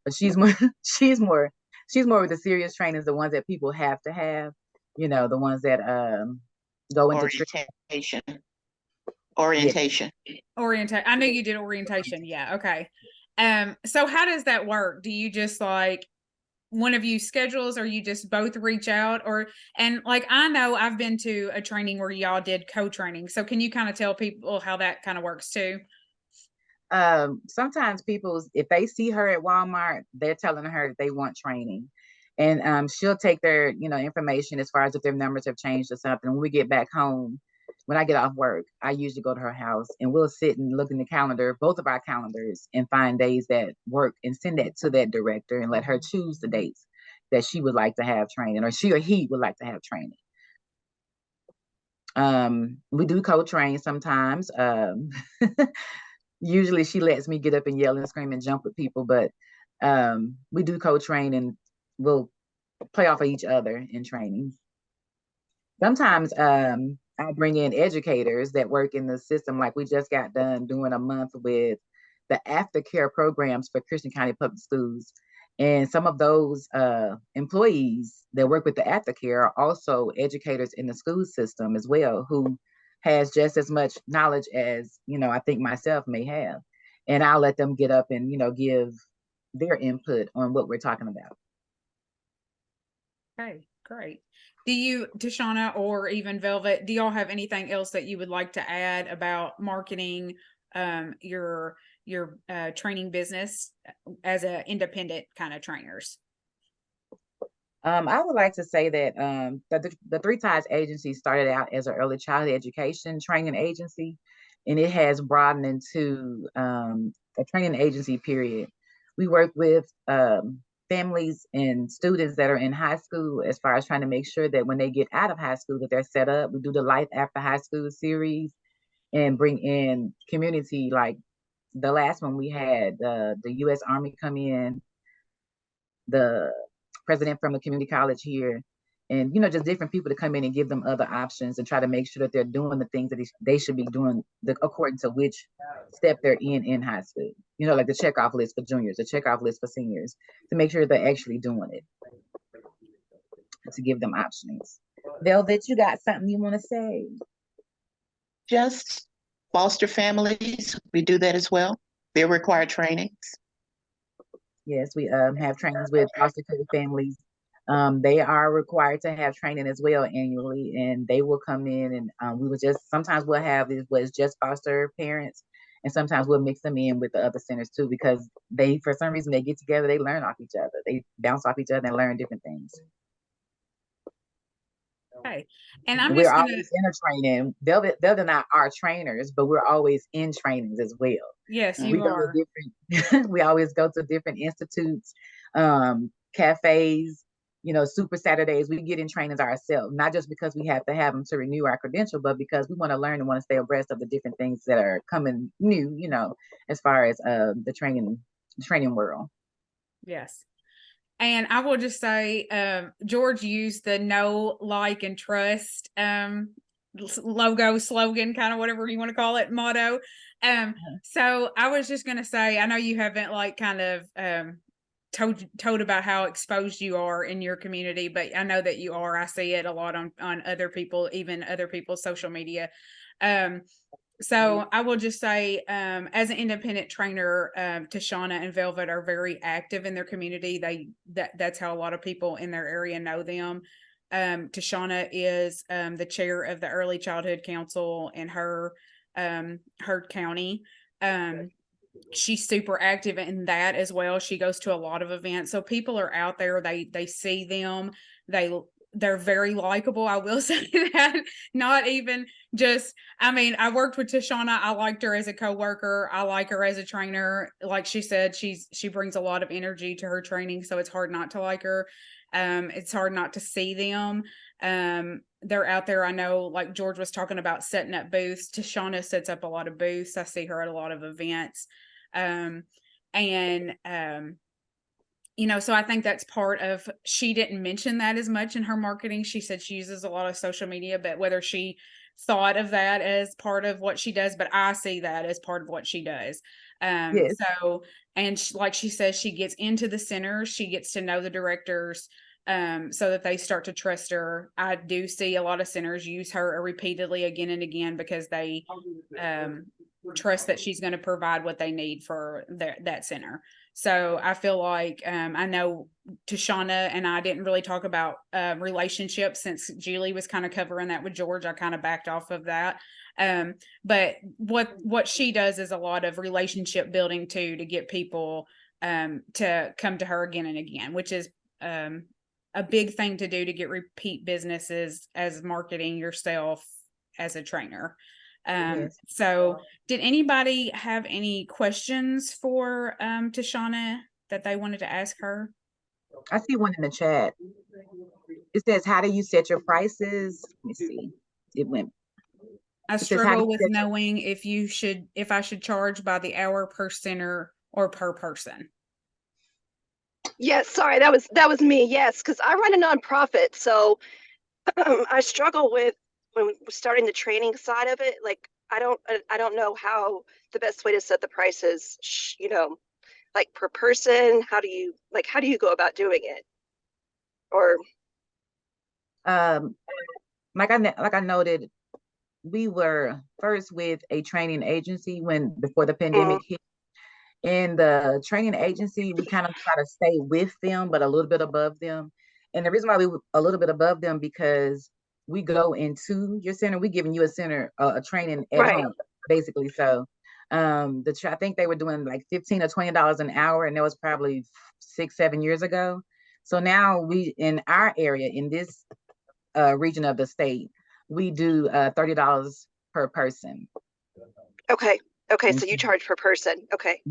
But she's more she's more with the serious trainings, the ones that people have to have. The ones that go into orientation. I knew you did orientation. Yeah. Okay. So how does that work? Do you just like one of you schedules, or you just both reach out, and like, I know I've been to a training where y'all did co-training. So can you kind of tell people how that kind of works too? Sometimes people, if they see her at Walmart, they're telling her that they want training, and she'll take their information as far as if their numbers have changed or something. When we get back home, when I get off work, I usually go to her house and we'll sit and look in the calendar, both of our calendars, and find days that work and send that to that director and let her choose the dates that she would like to have training, or she or he would like to have training. We do co-train sometimes. Usually she lets me get up and yell and scream and jump with people, but we do co-train and we'll play off of each other in training. Sometimes I bring in educators that work in the system. Like we just got done doing a month with the aftercare programs for Christian County Public Schools. And some of those employees that work with the aftercare are also educators in the school system as well, who has just as much knowledge as, I think myself may have. And I'll let them get up and, give their input on what we're talking about. Okay, great. Do you, Tashana or even Velvet, do y'all have anything else that you would like to add about marketing your training business as an independent kind of trainers? I would like to say that the Three Ties Agency started out as an early childhood education training agency, and it has broadened into a training agency period. We work with families and students that are in high school as far as trying to make sure that when they get out of high school that they're set up. We do the Life After High School series and bring in community. Like the last one we had the U.S. Army come in, the president from the community college here, and just different people to come in and give them other options and try to make sure that they're doing the things that they should be doing according to which step they're in high school. Like the checkoff list for juniors, the checkoff list for seniors, to make sure they're actually doing it, to give them options. Velvet, you got something you want to say? Just foster families, we do that as well. They require trainings. Yes, we have trainings with foster care families. They are required to have training as well annually, and they will come in and we will sometimes we'll have what's just foster parents, and sometimes we'll mix them in with the other centers too, because for some reason they get together, they learn off each other, they bounce off each other and learn different things. Okay. And we're always in a training. Velvet and I are trainers, but we're always in trainings as well. Yes, you are. We always go to different institutes, cafes, Super Saturdays. We get in trainings ourselves, not just because we have to have them to renew our credential, but because we want to learn and want to stay abreast of the different things that are coming new, as far as the training world. Yes. And I will just say, George used the know, like, and trust logo, slogan, kind of whatever you want to call it, motto. So I was just going to say, I know you haven't like kind of told about how exposed you are in your community, but I know that you are. I see it a lot on other people, even other people's social media. So I will just say, as an independent trainer, Tashana and Velvet are very active in their community. That's how a lot of people in their area know them. Tashana is the chair of the Early Childhood Council in her county. She's super active in that as well. She goes to a lot of events. So people are out there, they see them, they're very likable. I will say that. Not even just, I mean, I worked with Tashana. I liked her as a coworker. I like her as a trainer. Like she said, she brings a lot of energy to her training. So it's hard not to like her. It's hard not to see them. They're out there. I know, like George was talking about setting up booths. Tashana sets up a lot of booths. I see her at a lot of events. So I think that's part of, she didn't mention that as much in her marketing. She said she uses a lot of social media, but whether she thought of that as part of what she does, but I see that as part of what she does. Yes. So, and like she says, she gets into the centers, she gets to know the directors, so that they start to trust her. I do see a lot of centers use her repeatedly again and again because they trust that she's going to provide what they need for that center. So I feel like I know Tashana and I didn't really talk about relationships since Julie was kind of covering that with George. I kind of backed off of that. But what she does is a lot of relationship building too, to get people to come to her again and again, which is a big thing to do to get repeat businesses as marketing yourself as a trainer. Yes. So did anybody have any questions for Tashana that they wanted to ask her? I see one in the chat. It says, how do you set your prices? Let me see. I It says, how do struggle you with set knowing if I should charge by the hour, per center, or per person. Yes, sorry, that was me. Yes, because I run a nonprofit, so I struggle with when starting the training side of it. Like I don't know how the best way to set the prices. Like per person. How do you go about doing it? Or like I noted, we were first with a training agency before the pandemic hit. In the training agency, we kind of try to stay with them, but a little bit above them. And the reason why we were a little bit above them, because we go into your center, we giving you a center, a training at Right. home, basically. So I think they were doing like $15 or $20 an hour, and that was probably 6-7 years ago. So now we, in our area, in this region of the state, we do $30 per person. Okay. So you charge per person. Okay.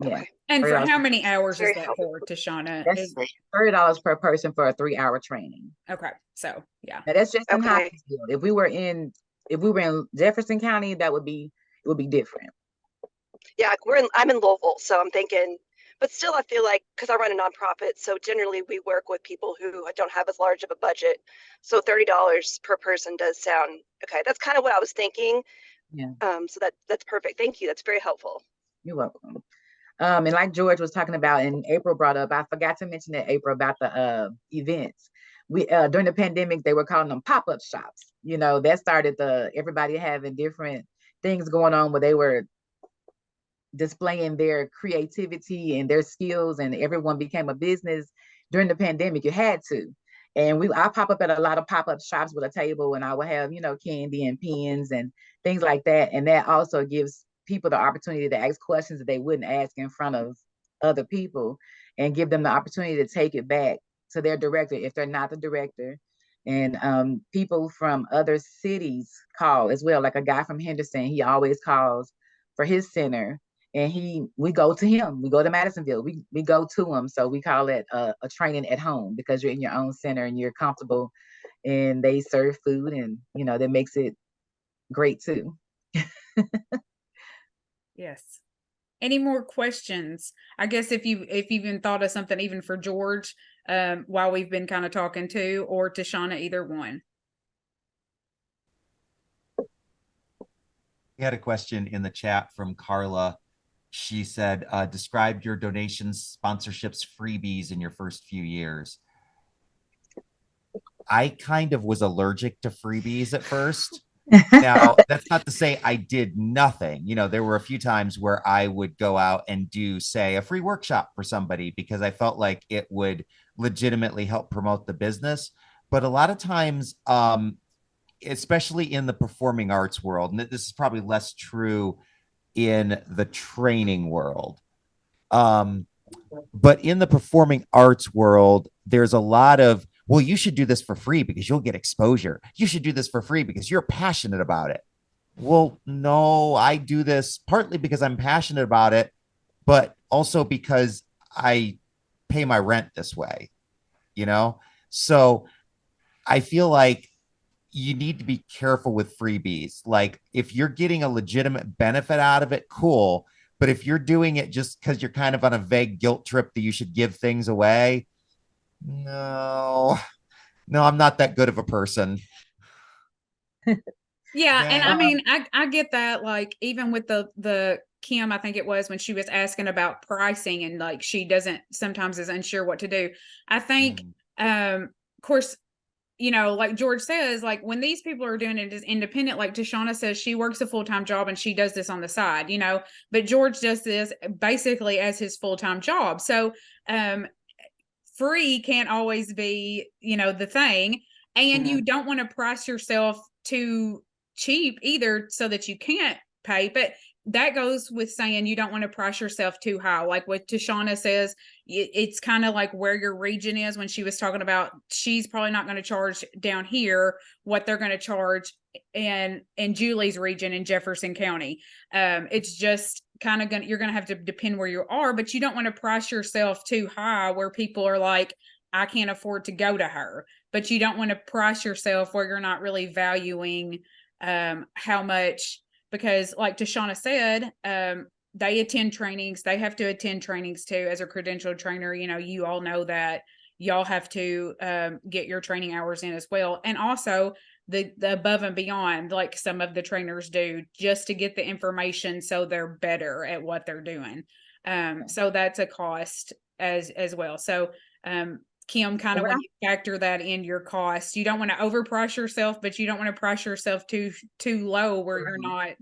Yeah. Okay. And for $30 how many hours is Very that helpful. for, Tashana? That's $30 per person for a 3-hour training. Okay, so yeah. Now, that's just in Okay. Hopkinsville. If we were in Jefferson County, it would be different. Yeah, I'm in Louisville, so I'm thinking, but still I feel like, because I run a nonprofit, so generally we work with people who don't have as large of a budget. So $30 per person does sound okay. That's kind of what I was thinking. Yeah. So that's perfect. Thank you. That's very helpful. You're welcome. And like George was talking about, and April brought up, I forgot to mention that, April, about the events. We during the pandemic, they were calling them pop-up shops. That started everybody having different things going on where they were displaying their creativity and their skills, and everyone became a business. During the pandemic, you had to. And I pop up at a lot of pop-up shops with a table, and I will have, candy and pens and things like that. And that also gives people the opportunity to ask questions that they wouldn't ask in front of other people, and give them the opportunity to take it back to their director if they're not the director. And people from other cities call as well. Like a guy from Henderson, he always calls for his center, and we go to him. We go to Madisonville. We go to him. So we call it a training at home, because you're in your own center and you're comfortable, and they serve food, and that makes it great too. Yes. Any more questions? I guess if you've even thought of something, even for George, while we've been kind of talking to, or Tashana, either one. We had a question in the chat from Carla. She said, describe your donations, sponsorships, freebies in your first few years. I kind of was allergic to freebies at first. Now, that's not to say I did nothing. There were a few times where I would go out and do, say, a free workshop for somebody because I felt like it would legitimately help promote the business. but a lot of times, especially in the performing arts world, and this is probably less true in the training world. But in the performing arts world, there's a lot of, well, you should do this for free because you'll get exposure. You should do this for free because you're passionate about it. Well, no, I do this partly because I'm passionate about it, but also because I pay my rent this way, you know? So I feel like you need to be careful with freebies. Like if you're getting a legitimate benefit out of it, cool. But if you're doing it just because you're kind of on a vague guilt trip that you should give things away, no, no, I'm not that good of a person. Yeah, and I That, mean, I get that. Like even with the Kim, I think it was when she was asking about pricing and like she doesn't sometimes is unsure what to do. I think, of course, you know, like George says, like when these people are doing it as independent, like Tashana says, she works a full-time job and she does this on the side, you know, but George does this basically as his full-time job. So, free can't always be, you know, the thing. And you don't want to price yourself too cheap either so that you can't pay. But that goes with saying you don't want to price yourself too high. Like what Tashana says, it's kind of like where your region is when she was talking about she's probably not going to charge down here what they're going to charge in Julie's region in Jefferson County. It's just kind of you're gonna have to depend where you are, but you don't want to price yourself too high where people are like, I can't afford to go to her. But you don't want to price yourself where you're not really valuing how much, because like Tashana said, they attend trainings, they have to attend trainings too as a credentialed trainer. You know, you all know that y'all have to get your training hours in as well. And also the above and beyond, like some of the trainers do, just to get the information so they're better at what they're doing. So that's a cost as well. So Kim, kind of when you factor that in your cost, you don't want to overprice yourself, but you don't want to price yourself too low where you're not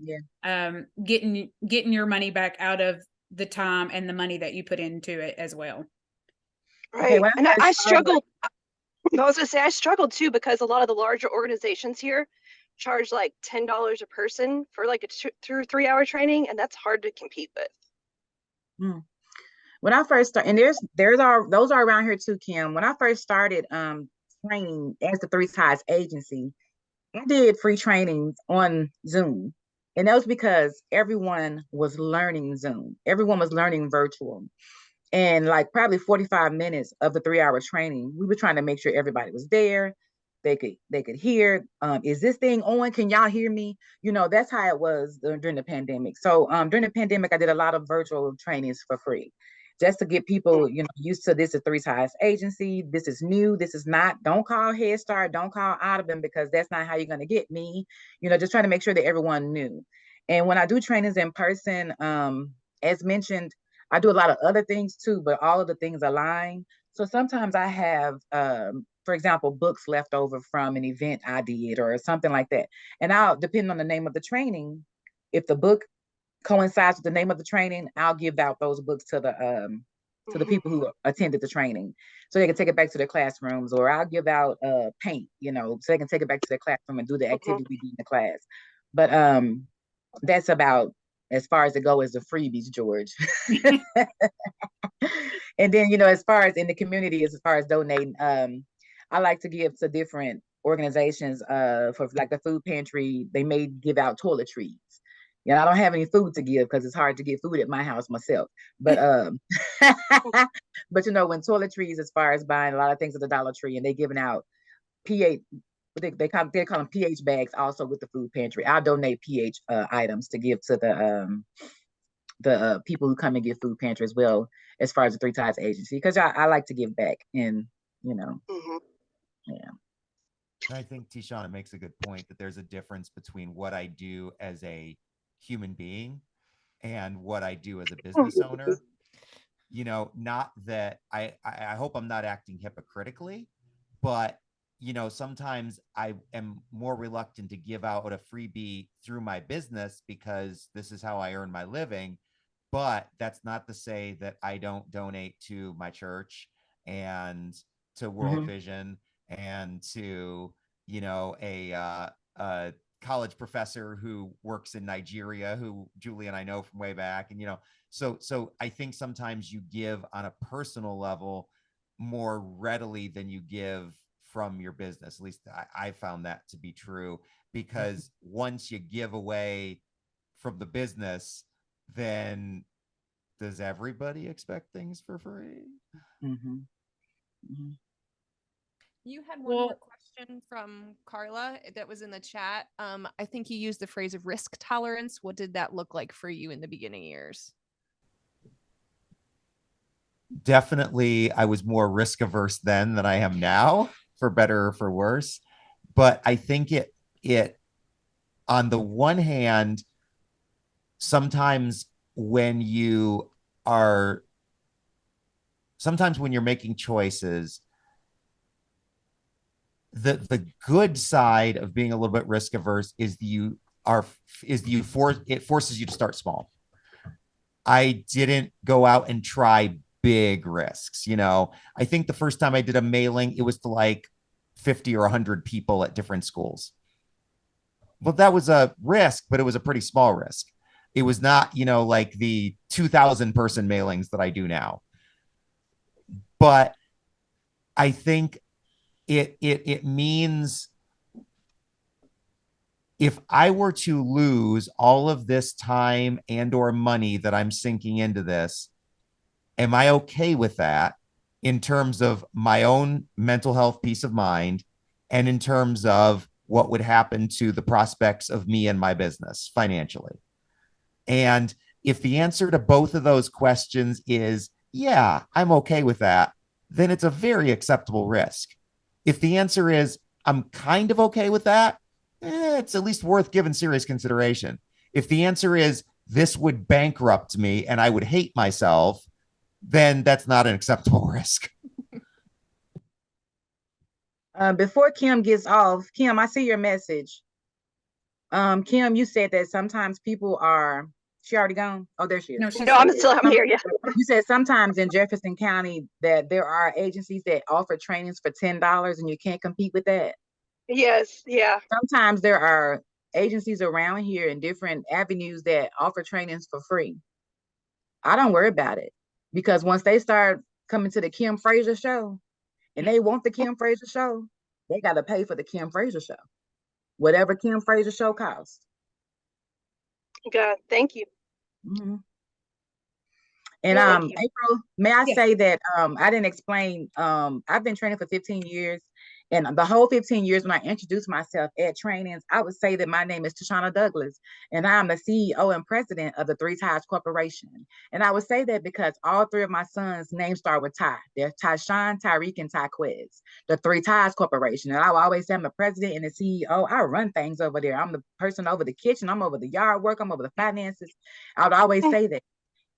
getting your money back out of the time and the money that you put into it as well. Right. And I struggled. I was gonna say I struggled too because a lot of the larger organizations here charge like $10 a person for like a 2 or 3 hour training, and that's hard to compete with. When I first started, and those are around here too, Kim. When I first started training as the Three Ties agency, I did free trainings on Zoom. And that was because everyone was learning Zoom. Everyone was learning virtual. And like probably 45 minutes of the 3 hour training, we were trying to make sure everybody was there. They could hear, is this thing on? Can y'all hear me? You know, that's how it was during the pandemic. So during the pandemic, I did a lot of virtual trainings for free, just to get people, you know, used to this. A Three Ties agency. This is new. This is not. Don't call Head Start. Don't call Audubon because that's not how you're going to get me. You know, just trying to make sure that everyone knew. And when I do trainings in person, as mentioned, I do a lot of other things too, but all of the things align. So sometimes I have, for example, books left over from an event I did or something like that. And I'll, depending on the name of the training, if the book coincides with the name of the training, I'll give out those books to the people who attended the training so they can take it back to their classrooms, or I'll give out paint, you know, so they can take it back to their classroom and do the activity we do in the class. But that's about as far as it go as the freebies, George. And then, you know, as far as in the community, as far as donating, I like to give to different organizations for like the food pantry. They may give out toiletries. You know, I don't have any food to give because it's hard to get food at my house myself. But but you know, when toiletries, as far as buying a lot of things at the Dollar Tree, and they giving out pH, they call them pH bags also with the food pantry. I'll donate pH items to give to the people who come and get food pantry as well, as far as the Three Ties agency, because I like to give back, and you know, yeah. I think Tishana makes a good point that there's a difference between what I do as a human being and what I do as a business owner. You know, not that I hope I'm not acting hypocritically, but you know, sometimes I am more reluctant to give out a freebie through my business because this is how I earn my living. But that's not to say that I don't donate to my church and to World Vision and to, a college professor who works in Nigeria, who Julie and I know from way back. And, so I think sometimes you give on a personal level more readily than you give from your business. At least I found that to be true, because once you give away from the business, then does everybody expect things for free? Mhm. Mhm. You had one more question from Carla that was in the chat. I think you used the phrase of risk tolerance. What did that look like for you in the beginning years? Definitely, I was more risk averse then than I am now, for better or for worse. But I think it on the one hand, sometimes when you are when you're making choices, the good side of being a little bit risk averse is it forces you to start small. I didn't go out and try big risks. I think the first time I did a mailing, it was to like 50 or 100 people at different schools. Well, that was a risk, but it was a pretty small risk. It was not, like the 2,000 person mailings that I do now. But I think it means, if I were to lose all of this time and or money that I'm sinking into this, am I okay with that in terms of my own mental health, peace of mind, and in terms of what would happen to the prospects of me and my business financially? And if the answer to both of those questions is, yeah, I'm okay with that, then it's a very acceptable risk. If the answer is, I'm kind of okay with that, it's at least worth giving serious consideration. If the answer is, this would bankrupt me and I would hate myself, then that's not an acceptable risk. Before Kim gets off, Kim, I see your message. Kim, you said that sometimes people are, she already gone? Oh, there she is. No, she's No, I'm here. Yeah. You said sometimes in Jefferson County that there are agencies that offer trainings for $10 and you can't compete with that. Yes. Yeah. Sometimes there are agencies around here in different avenues that offer trainings for free. I don't worry about it, because once they start coming to the Kim Fraser show and they want the Kim Fraser show, they got to pay for the Kim Fraser show, whatever Kim Fraser show costs. God, thank you. Mm-hmm. And Thank you. April, may I say that I didn't explain, I've been training for 15 years, and the whole 15 years when I introduced myself at trainings, I would say that my name is Tashana Douglas, and I'm the CEO and president of the Three Ties Corporation. And I would say that because all three of my sons' names start with Ty. They're Tyshawn, Tyreek, and Tyquez, the Three Ties Corporation. And I will always say I'm the president and the CEO. I run things over there. I'm the person over the kitchen. I'm over the yard work. I'm over the finances. I would always say that.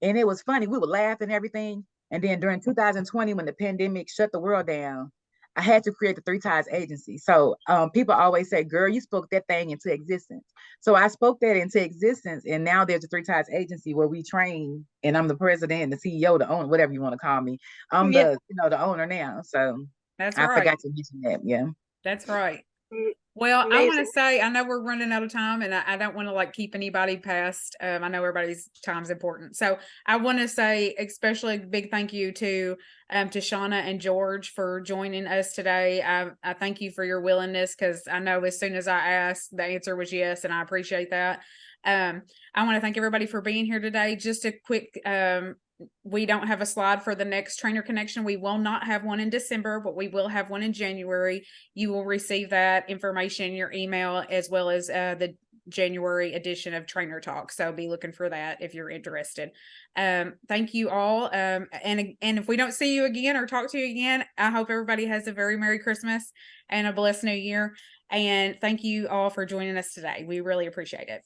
And it was funny. We would laugh and everything. And then during 2020, when the pandemic shut the world down, I had to create the Three Ties Agency. So people always say, girl, you spoke that thing into existence. So I spoke that into existence. And now there's a Three Ties Agency where we train, and I'm the president, the CEO, the owner, whatever you want to call me. I'm the owner now. So That's I right. forgot to mention that. Yeah. That's right. Well, I want to say, I know we're running out of time, and I don't want to like keep anybody past. I know everybody's time's important. So I want to say especially a big thank you to Shauna and George for joining us today. I thank you for your willingness, because I know as soon as I asked, the answer was yes, and I appreciate that. I want to thank everybody for being here today. Just a quick we don't have a slide for the next Trainer Connection. We will not have one in December, but we will have one in January. You will receive that information in your email, as well as the January edition of Trainer Talk. So be looking for that if you're interested. Thank you all. And if we don't see you again or talk to you again, I hope everybody has a very Merry Christmas and a blessed New Year. And thank you all for joining us today. We really appreciate it.